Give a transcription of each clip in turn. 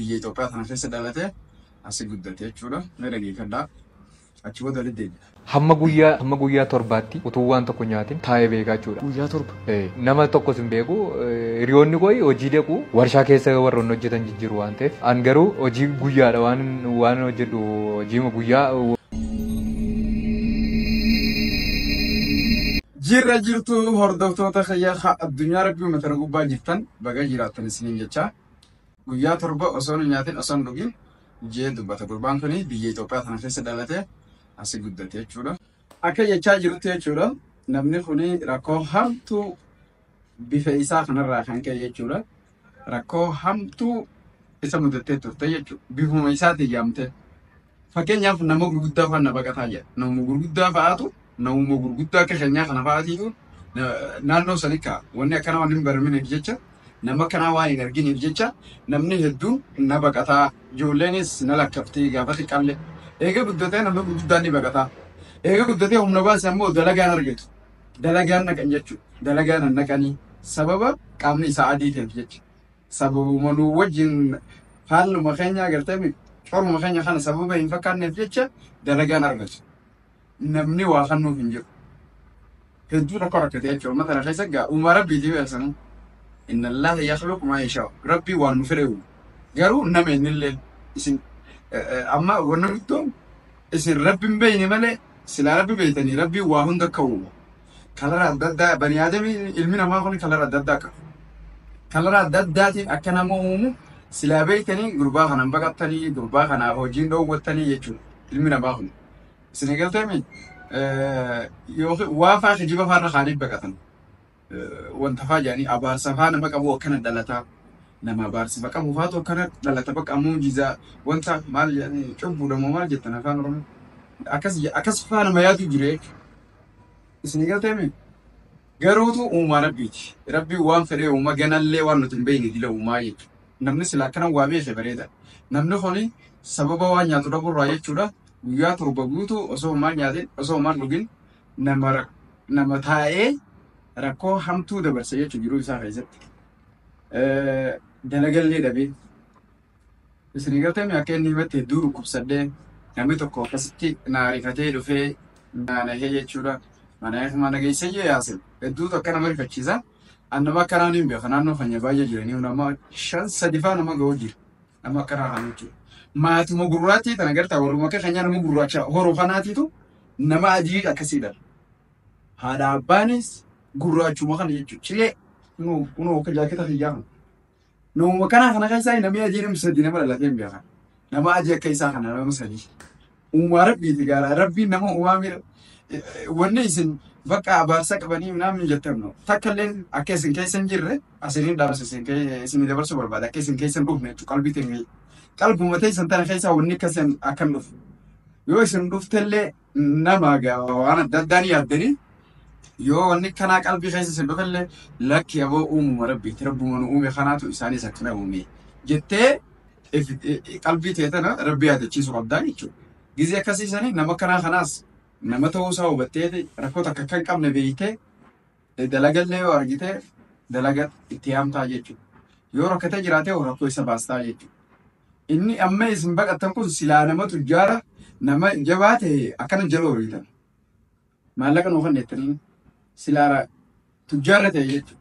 biyya Itoophiyaa kana keessa dhalatee asii guddate jechuudha. Mee dhageeffadhaa. Achi booda walitti deebi'a. Hamma guyyaa torbaatti utuu waan tokko nyaatin taa'ee beekaa jechuudha. Guyyaa torba. Nama tokkos hin beeku hiriyoonni koo hojii deequ warshaa keessa warroonni hojjetan jijjiiru waan ta'eef an garuu hojii guyyaadha waan hojjedhu hojiima guyyaa. Jirra jirtu hordoftoota fayyaa addunyaa rabbii uummata gubbaa jirtan baga jiraattan isiniin jecha guyyaa torba osoo hin nyaatin osoo hin dhugin jee dubbata. Gurbaan kun biyya Itoophiyaa kana keessa dhalatee asii guddate jechuudha. Akka jechaa jirtu jechuudha. Namni kun rakkoo hamtuu bifa isaa kanarraa kan ka'e jechuudha. Rakkoo hamtuu isa mudatee turte jechuudha. Bifuma isaatiin yaamte. Fakkeenyaaf nama gurguddaa fa'aa na baqataa jedha. Nama gurguddaa fa'aatu nama gurguddaa akka keenyaa kana fa'aatiitu naannoo sanii ka'a. Wanni akkana waan hin baramineef jecha nama kanaa waan hin argineef jecha namni hedduun na baqataa. Ijoolleenis na lakkaftee gaafa xiqqaallee. Eega guddatee nama gurguddaan ni baqataa. Eega guddatee humna baase ammoo dalagaan argatu. Dalagaan naqan jechuudha. Dalagaan naqanii sababa qaamni isaa adii ta'eef jecha. Sababuma nu wajjin haaluma keenya agartee corma keenya kana sababa hin fakkaanneef jecha dalagaan argatu. Namni waa kennuuf hin jiru. Hedduu rakkoo rakkatee jechuudha. Uummata kana keessa gaa uumaa rabbiitii beeksanu. Inna Allaaha yakhluqu maa yashaa'u. Rabbii waan nu fedhe garuu nama innillee isin amma wanna guddoon isin rabbiin beeyne malee silaa rabbi beeytanii rabbii waa hunda akka uumu. Kalara adda addaa bani aadamii ilmi namaa kun kalara adda addaa qaba. Kalara adda addaatiin akka nama uumu silaa beeytanii gurbaa kanaan baqattanii gurbaa kanaaf hojiin dhoowwattanii jechuudha. Ilmi namaa kun. Isin eegalteemi yookiin waa fa'aa kijiba fa'aarra kaaniif baqatan. Wanta fa'aa jedhanii abaarsa fa'aa nama qabu akkana dhalataa. Nama abaarsa qabu fa'aatu akkana dhalata bakka ammoo jizaa wanta maal jedhanii cubbuudhamoo maal jettan afaan Oromoo. Akkas fa'aa nama yaadu jire. Isin eegalteemi garuutu uumaa rabbiiti. Rabbii waan fedhee uuma ganallee waan nuti hin beekne dila uumaa jechuudha. Namni sila akkana waa beeke bareeda. Namni kuni sababa waan nyaatu dhabuurraa jechuudha. Guyyaa torba guutuu osoo maal nyaatin osoo maal dhugin nama taa'ee rakkoo hamtuu dabarsa jechuudha jiruu isaa keessatti. Dalagallee dhabee. Isin eegalteemi akka inni himatti hedduu dhukkubsadhee namni tokko akkasitti naarifatee dhufee naanahee jechuudha. Mana geessee yaasin hedduutu akka nama rifachiisa. Nama akkanaan hin beekan naannoo keenya baay'ee jiranii nama 5 fa'aa nama ga'uu jira. Nama akkanaa kan jechuudha. Maatuma gurraattii tan agartaa warruma akka keenyaa nama gurraacha horoo kanaatiitu nama adii akkasiidha. Haadha abbaanis gurraachuma kana jechuudha. Cilee kunoo akka jaaketa fiyyaa kana. Nama kana keessaa namni adii nama sadii nama dhalatee hin beekan. Nama adii akka isaa kana nama sadii. Uumaa rabbiiti gaara rabbiin nama uumaa miidha. Wanni isin bakka abaarsa qabanii namni jettamno. Takka illee akka isin keessa hin jirre asiniin dhaabsa isin dabarsuu barbaada. Akka isin keessa hin dhufne jechuudha qalbii ta'e. Qalbuma ta'e isin tana keessaa wanni akkasiin akkan dhufu. Yoo isin dhuftellee nama waan adda addaan yaaddanii yoo wanni kanaa qalbii keessa isin dhufellee lakki aboo uumuma rabbiiti. Rabbuma nu uume kanaatu isaanis akkana uume. Jettee qalbii ta'e tana rabbi yaadachiisu qabdaa jechuudha. Gizee akkasiisanii nama kanaa kanaas nama ta'uu isaa hubattee rakkoota akka kan qabne beeytee dalagallee yoo argite dalaga itti haamtaa jechuudha. Yoo rakkatee jiraatee rakkoo isa baastaa jechuudha. Inni amma isin baqattan kun silaa nama tujjaara nama jabaa ta'e akkana jala horiitan. Maallaqa nuuf hanneettanii silaa tujjaara ta'e jechuudha.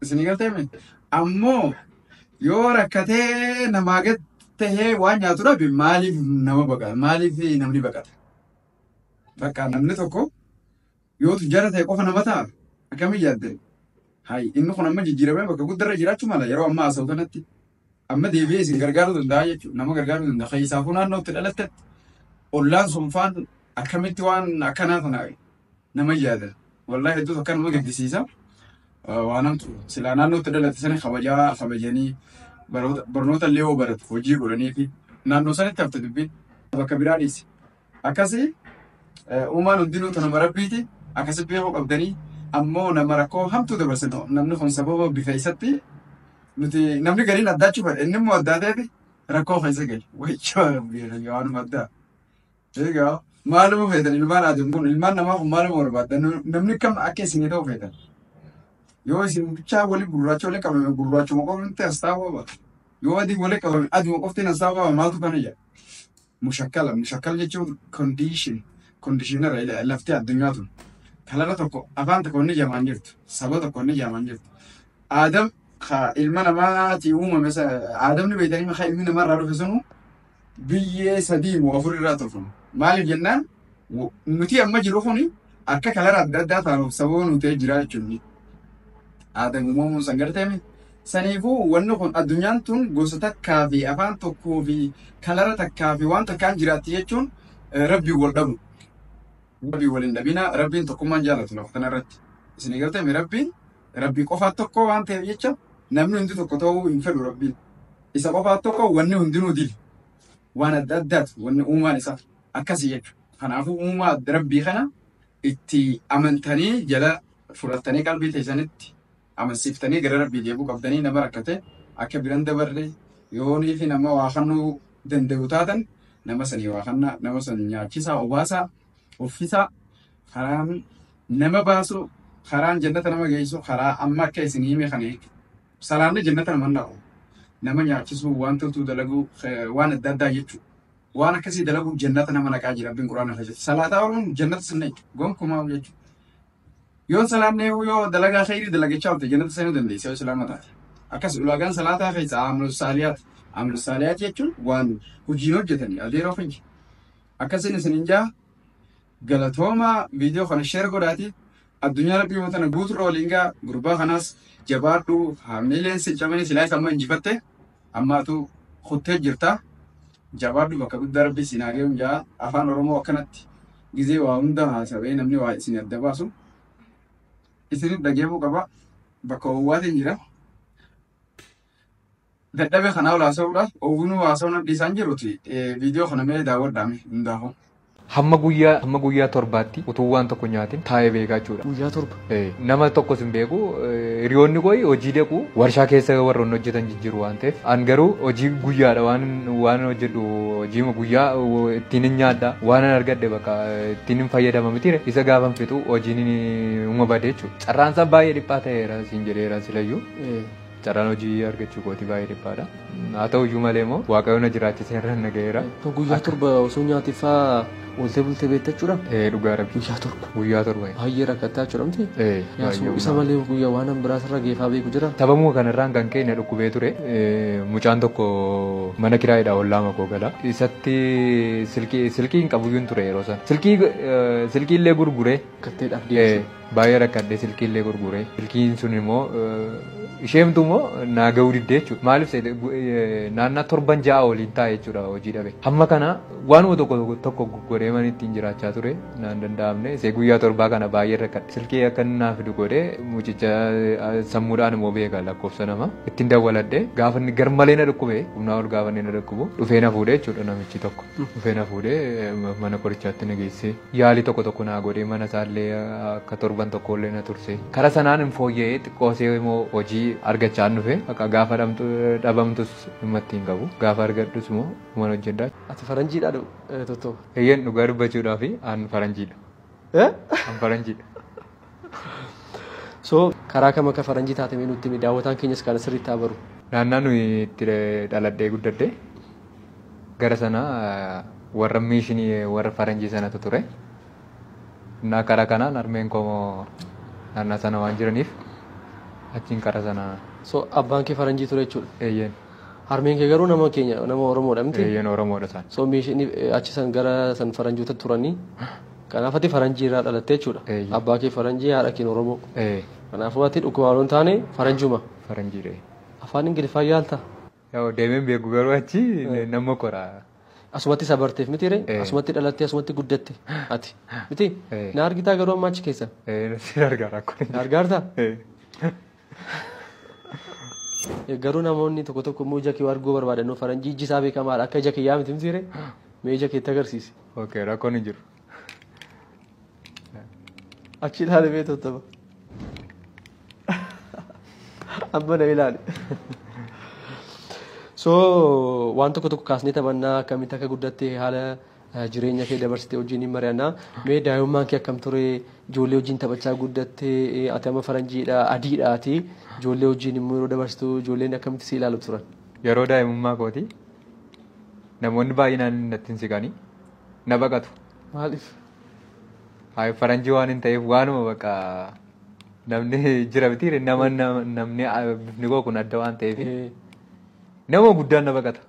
Isin eegalteemi ammoo yoo rakkatee namaa gad tahee waan nyaatu dhabe maaliif nama baqata maaliif namni baqata. Bakka namni tokko yoo tujjaara ta'e qofa nama ta'a akkamii yaadde. Hayi inni kun amma jijjiiramee bakka guddaarra jiraachuu mala yeroo ammaa haasa'u kanatti. Amma deebi'ee isin gargaaruu danda'a jechuudha. Nama gargaaruu danda'a. Kayyisaafuu naannootti dhalattetti ollaan sunfaan akkamitti waan akkanaa kana nama yaada. Wallaahi hedduutu akka nama gaddisiisa. Waan namtu silaa naannootti dhalatte sana kabajanii barnoota illee yoo baratu hojii godhanii fi naannoo sanitti hafte dubbiin bakka biraa dhiisi. Akkasii uumaan hundinuu nama rabbiiti. Akkasii beekuu qabdanii ammoo nama rakkoo hamtuu dabarsan namni kun sababa bifa isatti nuti namni galiin addaachuu fedha inni immoo addaa ta'eeti rakkoo keessa gali wayichaa waanuma addaa. Egaa maaluma feetan ilmaan aduun kun ilmaan namaa kun maaluma barbaadan namni kam akka isin ta'u feetan. Yoo isin bichaa wali gurraacha wali qabame gurraachuma qofa ta'e as taa'uu baata. يودي ولك أو أدي وقفتنا ساقا ما تكنيا مشكل جيتشون كونديشنر إلى لفتي الدنيا تون كلا تكو أفان تكوني جامان جرت سبب تكوني جامان جرت آدم خا إلمنا ما تيوم مثلا آدم نبيدني ما خا إلمنا مرة رفسنو بيه سديم وفور راتفون مال الجنة ونتي أما جروفوني أكا كلا راد دادا تانو سبب نتي جرا جنني آدم مو سنجرتهم سنيفو ونكون الدنيا تون غوستا كافي أفان تكو في كلا تكافي وانت كان جراتي يجون ربي ولدم ربي ولندبينا ربي تكون من جالت لو تنرت سنيجرتهم ربي قفات تكو وانت يجون نمن عندي تكو ينفر ربي إذا قفات تكو وني عندنا ديل وانا دادات وني أمة نسا أكاسي يجون خنافو أمة ربي خنا إتي أمنتني جلا فرتني قلبي تجانت أما سيفتني غير ربي ديبو قبضني نما ركته أكا برند برلي يوني في نما واخنو دندوتاتن نما سني واخنا نما سني كيسا أوباسا وفيسا خرام نما باسو خرام جنة نما جيسو خرام أما كيسني مي خنيك سلام جنة نما ناو نما نياكيسو وانتو تو دلقو وانا دادا يجو وانا كسي دلقو جنة نما نكاجي ربين قرآن الحجة صلاة أولون جنة سنة قوم كما يجو يوم سلام نيو يو دلقا خيري دلقا شاوت جنة سنة دندي سوي سلامة أكاس أولاغان صلاة خيس عمل الصالحات يجون وان وجينو جتني أديرو فينج أكاس نسنجا غلطوما فيديو خنا شير قراتي الدنيا ربي مثلا بوت رولينجا غربا خناس جبارتو حاملين سجمني سلاي كما انجفته أما تو خطة جرتا جبارتو بكبد دربي سيناريو جا أفان رومو وكانت جزء وعمدا سبعين نمني واحد سنة دباسو إثنين دقيقة كبا بكوات إنجرا dadhabe kana wala sawra ogunu wasawna disanjiruti video kana me daawar dame ndaho hamma guyyaa torbaatti utuu waan tokko nyaatin taa'ee beekaa jechuudha. Guyyaa torba. Nama tokkos hin beeku hiriyoonni koo hojii deequ warshaa keessa warra hojjetan jijjiiru waan ta'eef an garuu hojii guyyaadha waan hojjedhu hojiima guyyaa ittiin hin nyaadha waan an argadhe bakka ittiin hin fayyadama miti isa gaafan fixu hojiin uma badee jechuudha. Carraansaa baay'ee dhiphaa ta'eera siin jedheera silayyuu. Carraan hojii argachuu kooti baay'ee dhiphaadha. Haa ta'uyyuu malee immoo waaqayyoon na jiraachise irra nagayeera. Guyyaa torba osoo nyaatifaa ooltee bultee beektaa jechuudha. Dhugaa rabbi. Guyyaa torba. Baay'ee rakkattaa jechuudha miti. Isa malee guyyaa waan biraas irra geeffaa beeku jira. Sababuma kanarraan kan ka'e na dhukkubee ture. Mucaan tokko mana kiraayidhaa ollaama koo gala. Isatti silkii hin qabuyyuu ture yeroo sana. Silkii illee gurguree. Katteedhaaf deemsee. Baay'ee rakkadhee silkii illee gurguree. Silkiin sun immoo isheentu immoo naa ga'uu diddee jechuudha. Maaliif naannaa torban ja'a waliin taa'e jechuudha hojii dhabe. Hamma kana waanuma tokko godhee mana ittiin jiraachaa ture naan danda'amne isee guyyaa torbaa kana baay'ee rakkadhe. Silkii akka naaf fidu godhee mucicha sammuudhaan immoo beeka lakkoofsa nama ittiin dawwaladhee gaafa inni garmalee na dhukkube humnaa ol gaafa inni na dhukkubu dhufee na fuudhee jechuudha namichi tokko. Dhufee na fuudhee mana qorichaatti na geessee yaalii tokko naa godhee mana isaallee akka torban tokkollee na turse. Karaa sanaan hin fooyya'ee xiqqoosee immoo hojii argachaa dhufe akka gaafa dhabamtus dhimma ittiin qabu gaafa argadhus immoo mana hojjedhaa. Ati faranjiidhaa Toto. Eeyyeen dhugaa dubbachuudhaaf an faranjiidha. An faranjiidha. So karaa kam akka faranjii taate mee nutti himi daawwataan keenyas kana sirriitti haa baru. Naannaa nuyi itti dhaladhee guddadhee gara sana warra miishinii warra faranjii sanatu ture. Naa karaa kanaan harmeen koo naannaa sana waan jiraniif achiin karaa sana. So abbaan kee faranjii ture jechuudha. Eeyyeen. Harmeen kee garuu nama keenya nama Oromoodha miti. Eeyyeen Oromoodha isaan. So miishinii achi san gara san faranjoota turanii kanaaf ati faranjii irraa dhalattee jechuudha. Abbaa kee faranjii haadha kee Oromoo. Kanaafuu ati dhukkubaan hin taane faranjuma. Faranjiidha. Afaan Ingiliffaa yaalta. Yoo deemeen beeku garuu achi nama koraa. Asumatti isa barteef miti ree? Asumatti dhalattee asumatti guddatte ati miti? Na argitaa garuu amma achi keessa? Si argaara kun. Na argaartaa? Garuu namoonni tokko immoo ija kee arguu barbaadan faranjii iji isaa beekamaadha akka ija kiyyaa miti miti ree? Mee ija keetti agarsiisi. Okay rakkoon hin jiru. Achi ilaali mee tottaba. Amma na ilaali. So waan tokko kaasnee taphannaa akkamitti akka guddatte haala jireenya kee dabarsitee wajjin hin mari'annaa. Mee daa'imummaan kee akkam ture ijoollee wajjin taphachaa guddattee ati amma faranjiidha adiidhaati ijoollee wajjin immoo yeroo dabarsitu ijoolleen akkamitti si ilaalu turan? yeroo daa'imummaa kooti namoonni baay'inaan natti hin siqanii na baqatu. Maaliif? Haa faranjii waan hin ta'eef waanuma bakka namni jira biti namni bifni koo kun adda waan ta'eef nama guddaan na baqata.